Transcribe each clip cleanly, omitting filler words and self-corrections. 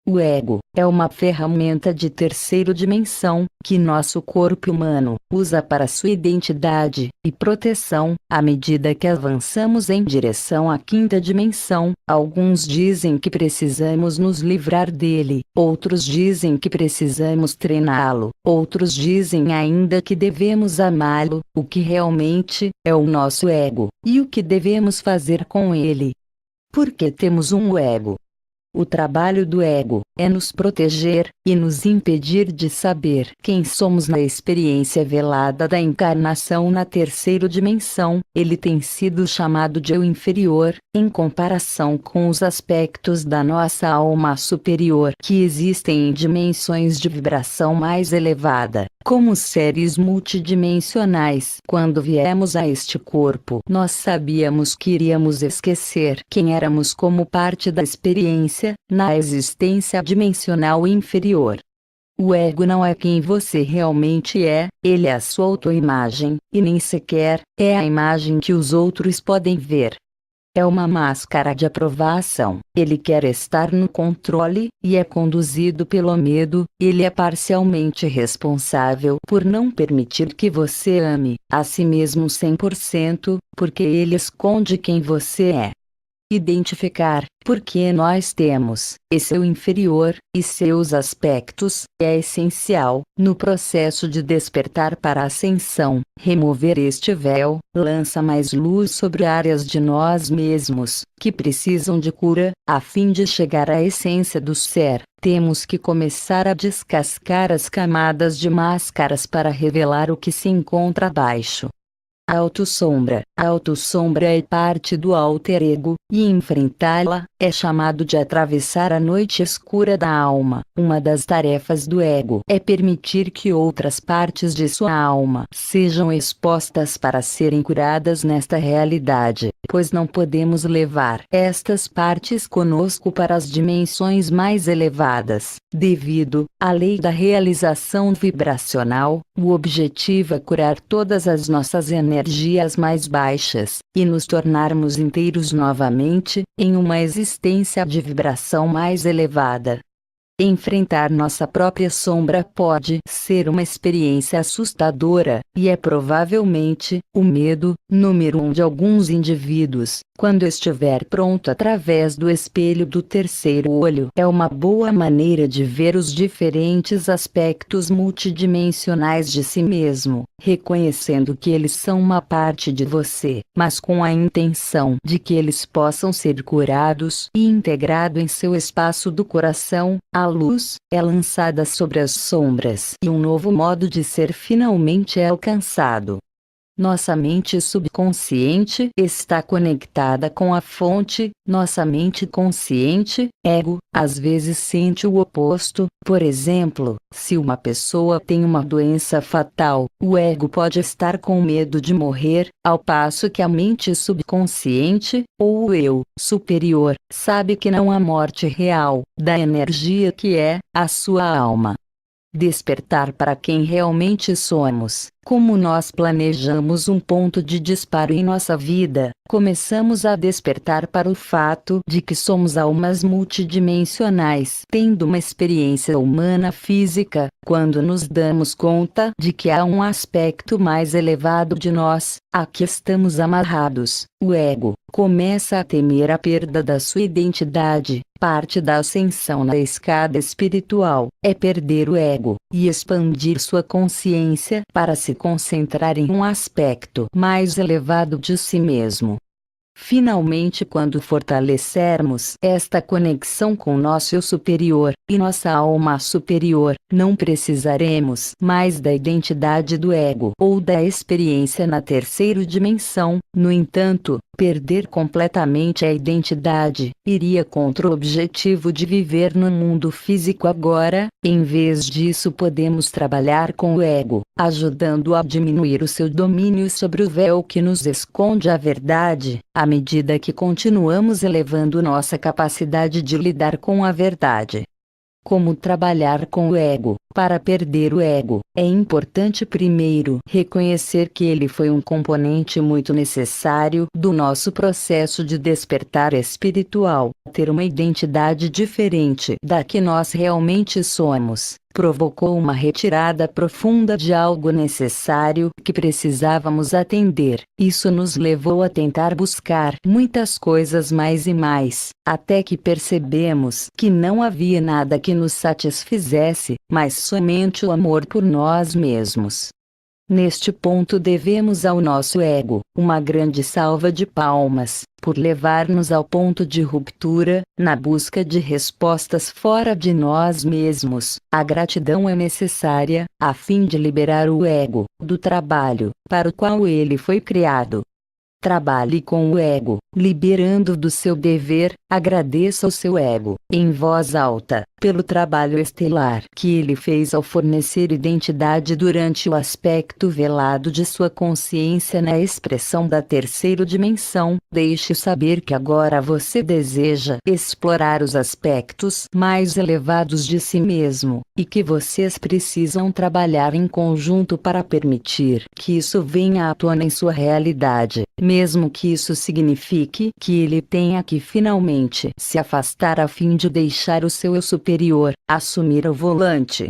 O ego é uma ferramenta de terceira dimensão, que nosso corpo humano usa para sua identidade e proteção. À medida que avançamos em direção à quinta dimensão, alguns dizem que precisamos nos livrar dele, outros dizem que precisamos treiná-lo, outros dizem ainda que devemos amá-lo. O que realmente é o nosso ego, e o que devemos fazer com ele? Por que temos um ego? O trabalho do ego é nos proteger e nos impedir de saber quem somos na experiência velada da encarnação na terceira dimensão. Ele tem sido chamado de eu inferior, em comparação com os aspectos da nossa alma superior que existem em dimensões de vibração mais elevada, como seres multidimensionais. Quando viemos a este corpo, nós sabíamos que iríamos esquecer quem éramos como parte da experiência na existência dimensional inferior. O ego não é quem você realmente é, ele é a sua autoimagem, e nem sequer é a imagem que os outros podem ver. É uma máscara de aprovação. Ele quer estar no controle, e é conduzido pelo medo. Ele é parcialmente responsável por não permitir que você ame a si mesmo 100%, porque ele esconde quem você é. Identificar porque nós temos esse eu inferior e seus aspectos é essencial no processo de despertar para a ascensão. Remover este véu lança mais luz sobre áreas de nós mesmos que precisam de cura. A fim de chegar à essência do ser, temos que começar a descascar as camadas de máscaras para revelar o que se encontra abaixo. A autossombra. A autossombra é parte do alter ego, e enfrentá-la é chamado de atravessar a noite escura da alma. Uma das tarefas do ego é permitir que outras partes de sua alma sejam expostas para serem curadas nesta realidade, pois não podemos levar estas partes conosco para as dimensões mais elevadas. Devido à lei da realização vibracional, o objetivo é curar todas as nossas energias mais baixas, e nos tornarmos inteiros novamente, em uma existência de vibração mais elevada. Enfrentar nossa própria sombra pode ser uma experiência assustadora, e é provavelmente o medo número 1 de alguns indivíduos. Quando estiver pronto através do espelho do terceiro olho, é uma boa maneira de ver os diferentes aspectos multidimensionais de si mesmo, reconhecendo que eles são uma parte de você, mas com a intenção de que eles possam ser curados e integrados em seu espaço do coração. A luz é lançada sobre as sombras e um novo modo de ser finalmente é alcançado. Nossa mente subconsciente está conectada com a fonte. Nossa mente consciente, ego, às vezes sente o oposto. Por exemplo, se uma pessoa tem uma doença fatal, o ego pode estar com medo de morrer, ao passo que a mente subconsciente, ou o eu superior, sabe que não há morte real, da energia que é a sua alma. Despertar para quem realmente somos. Como nós planejamos um ponto de disparo em nossa vida, começamos a despertar para o fato de que somos almas multidimensionais, tendo uma experiência humana física. Quando nos damos conta de que há um aspecto mais elevado de nós, a que estamos amarrados, o ego começa a temer a perda da sua identidade. Parte da ascensão na escada espiritual é perder o ego e expandir sua consciência para se concentrar em um aspecto mais elevado de si mesmo. Finalmente, quando fortalecermos esta conexão com nosso eu superior e nossa alma superior, não precisaremos mais da identidade do ego ou da experiência na terceira dimensão. No entanto, perder completamente a identidade iria contra o objetivo de viver no mundo físico agora. Em vez disso, podemos trabalhar com o ego, ajudando a diminuir o seu domínio sobre o véu que nos esconde a verdade, à medida que continuamos elevando nossa capacidade de lidar com a verdade. Como trabalhar com o ego? Para perder o ego, é importante primeiro reconhecer que ele foi um componente muito necessário do nosso processo de despertar espiritual. Ter uma identidade diferente da que nós realmente somos provocou uma retirada profunda de algo necessário que precisávamos atender. Isso nos levou a tentar buscar muitas coisas mais e mais, até que percebemos que não havia nada que nos satisfizesse, mas somente o amor por nós mesmos. Neste ponto devemos ao nosso ego uma grande salva de palmas, por levar-nos ao ponto de ruptura, na busca de respostas fora de nós mesmos. A gratidão é necessária, a fim de liberar o ego do trabalho para o qual ele foi criado. Trabalhe com o ego, liberando do seu dever, agradeça ao seu ego, em voz alta, pelo trabalho estelar que ele fez ao fornecer identidade durante o aspecto velado de sua consciência na expressão da terceira dimensão. Deixe saber que agora você deseja explorar os aspectos mais elevados de si mesmo, e que vocês precisam trabalhar em conjunto para permitir que isso venha à tona em sua realidade. Mesmo que isso signifique que ele tenha que finalmente se afastar a fim de deixar o seu eu superior assumir o volante.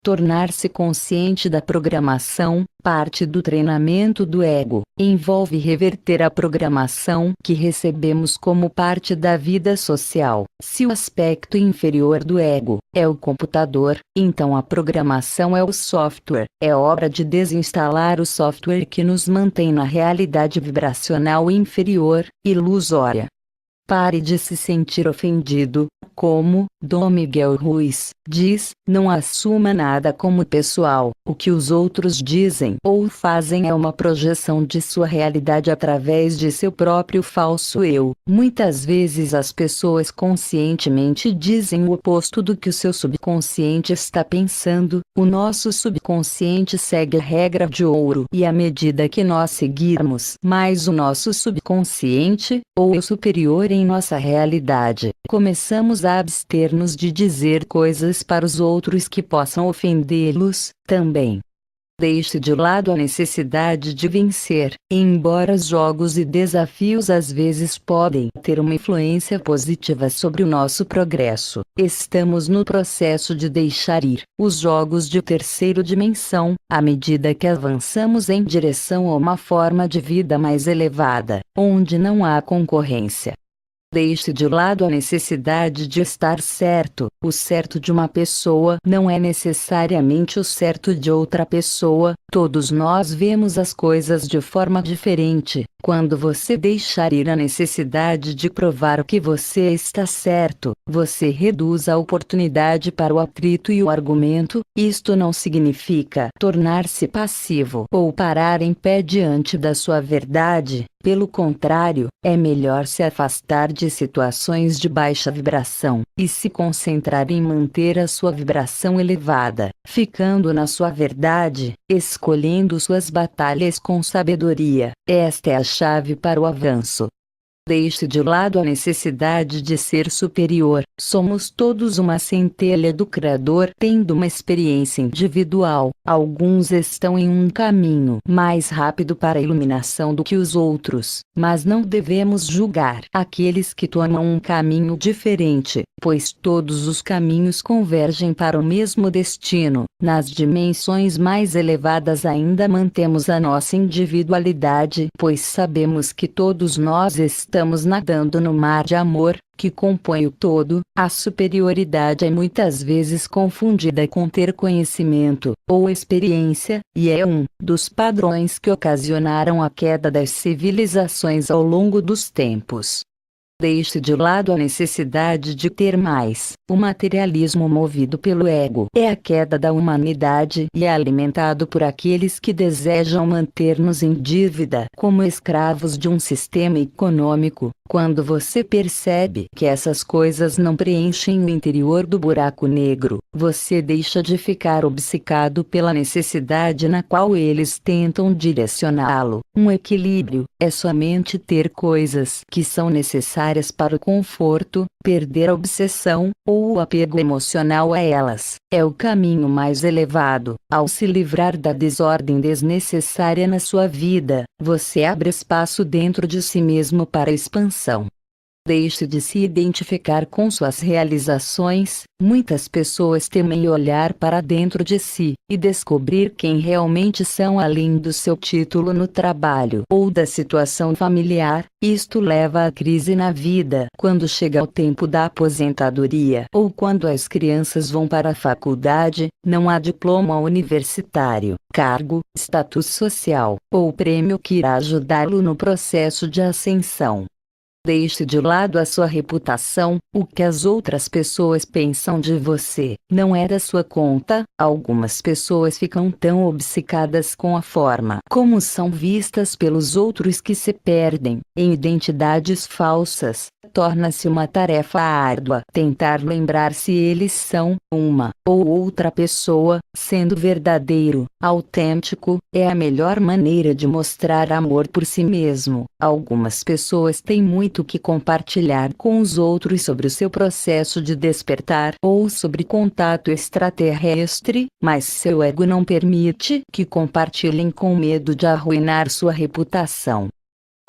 Tornar-se consciente da programação, parte do treinamento do ego, envolve reverter a programação que recebemos como parte da vida social. Se o aspecto inferior do ego é o computador, então a programação é o software. É hora de desinstalar o software que nos mantém na realidade vibracional inferior, ilusória. Pare de se sentir ofendido, como Dom Miguel Ruiz diz, não assuma nada como pessoal. O que os outros dizem ou fazem é uma projeção de sua realidade através de seu próprio falso eu. Muitas vezes as pessoas conscientemente dizem o oposto do que o seu subconsciente está pensando. O nosso subconsciente segue a regra de ouro, e à medida que nós seguirmos mais o nosso subconsciente, ou eu superior em nossa realidade, começamos a abster-nos de dizer coisas para os outros que possam ofendê-los, também. Deixe de lado a necessidade de vencer, embora os jogos e desafios às vezes podem ter uma influência positiva sobre o nosso progresso. Estamos no processo de deixar ir os jogos de terceira dimensão, à medida que avançamos em direção a uma forma de vida mais elevada, onde não há concorrência. Deixe de lado a necessidade de estar certo. O certo de uma pessoa não é necessariamente o certo de outra pessoa. Todos nós vemos as coisas de forma diferente. Quando você deixar ir a necessidade de provar que você está certo, você reduz a oportunidade para o atrito e o argumento. Isto não significa tornar-se passivo ou parar em pé diante da sua verdade. Pelo contrário, é melhor se afastar de situações de baixa vibração e se concentrar em manter a sua vibração elevada, ficando na sua verdade, escolhendo suas batalhas com sabedoria. Esta é a chave para o avanço. Deixe de lado a necessidade de ser superior. Somos todos uma centelha do Criador tendo uma experiência individual. Alguns estão em um caminho mais rápido para a iluminação do que os outros, mas não devemos julgar aqueles que tomam um caminho diferente, pois todos os caminhos convergem para o mesmo destino. Nas dimensões mais elevadas ainda mantemos a nossa individualidade, pois sabemos que todos nós estamos nadando no mar de amor, que compõe o todo. A superioridade é muitas vezes confundida com ter conhecimento, ou experiência, e é um dos padrões que ocasionaram a queda das civilizações ao longo dos tempos. Deixe de lado a necessidade de ter mais. O materialismo movido pelo ego é a queda da humanidade e é alimentado por aqueles que desejam manter-nos em dívida como escravos de um sistema econômico Quando você percebe que essas coisas não preenchem o interior do buraco negro, você deixa de ficar obcecado pela necessidade na qual eles tentam direcioná-lo. Um equilíbrio é somente ter coisas que são necessárias para o conforto, perder a obsessão, ou o apego emocional a elas. É o caminho mais elevado. Ao se livrar da desordem desnecessária na sua vida, você abre espaço dentro de si mesmo para expansão. Deixe de se identificar com suas realizações. Muitas pessoas temem olhar para dentro de si e descobrir quem realmente são além do seu título no trabalho ou da situação familiar. Isto leva à crise na vida quando chega o tempo da aposentadoria ou quando as crianças vão para a faculdade. Não há diploma universitário, cargo, status social ou prêmio que irá ajudá-lo no processo de ascensão. Deixe de lado a sua reputação. O que as outras pessoas pensam de você não é da sua conta. Algumas pessoas ficam tão obcecadas com a forma como são vistas pelos outros que se perdem em identidades falsas. Torna-se uma tarefa árdua tentar lembrar se eles são uma ou outra pessoa. Sendo verdadeiro, autêntico, é a melhor maneira de mostrar amor por si mesmo. Algumas pessoas têm muito que compartilhar com os outros sobre o seu processo de despertar ou sobre contato extraterrestre, mas seu ego não permite que compartilhem com medo de arruinar sua reputação.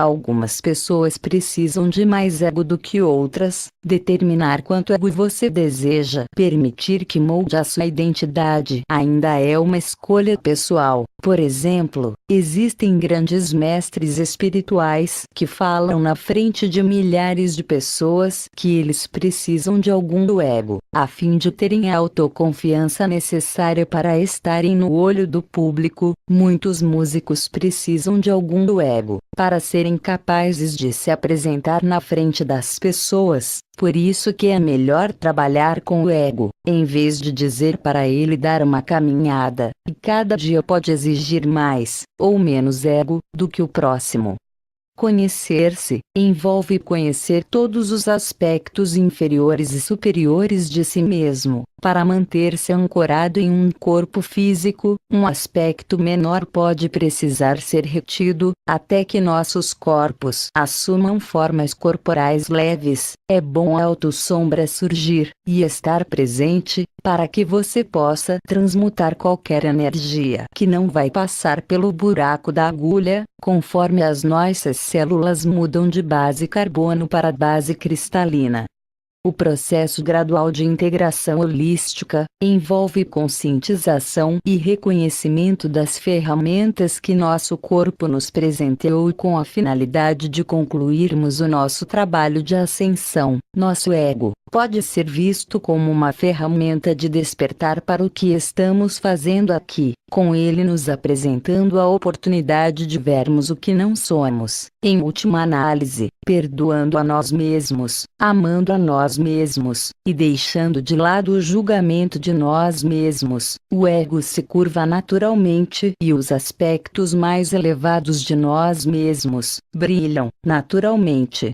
Algumas pessoas precisam de mais ego do que outras. Determinar quanto ego você deseja permitir que molde a sua identidade ainda é uma escolha pessoal. Por exemplo, existem grandes mestres espirituais que falam na frente de milhares de pessoas que eles precisam de algum do ego, a fim de terem a autoconfiança necessária para estarem no olho do público. Muitos músicos precisam de algum do ego para serem capazes de se apresentar na frente das pessoas. Por isso que é melhor trabalhar com o ego, em vez de dizer para ele dar uma caminhada, e cada dia pode exigir mais, ou menos ego, do que o próximo. Conhecer-se envolve conhecer todos os aspectos inferiores e superiores de si mesmo. Para manter-se ancorado em um corpo físico, um aspecto menor pode precisar ser retido, até que nossos corpos assumam formas corporais leves. É bom a autossombra surgir e estar presente, para que você possa transmutar qualquer energia que não vai passar pelo buraco da agulha, conforme as nossas células mudam de base carbono para base cristalina. O processo gradual de integração holística envolve conscientização e reconhecimento das ferramentas que nosso corpo nos presenteou com a finalidade de concluirmos o nosso trabalho de ascensão. Nosso ego pode ser visto como uma ferramenta de despertar para o que estamos fazendo aqui, com ele nos apresentando a oportunidade de vermos o que não somos. Em última análise, perdoando a nós mesmos, amando a nós mesmos, e deixando de lado o julgamento de nós mesmos, o ego se curva naturalmente e os aspectos mais elevados de nós mesmos brilham naturalmente.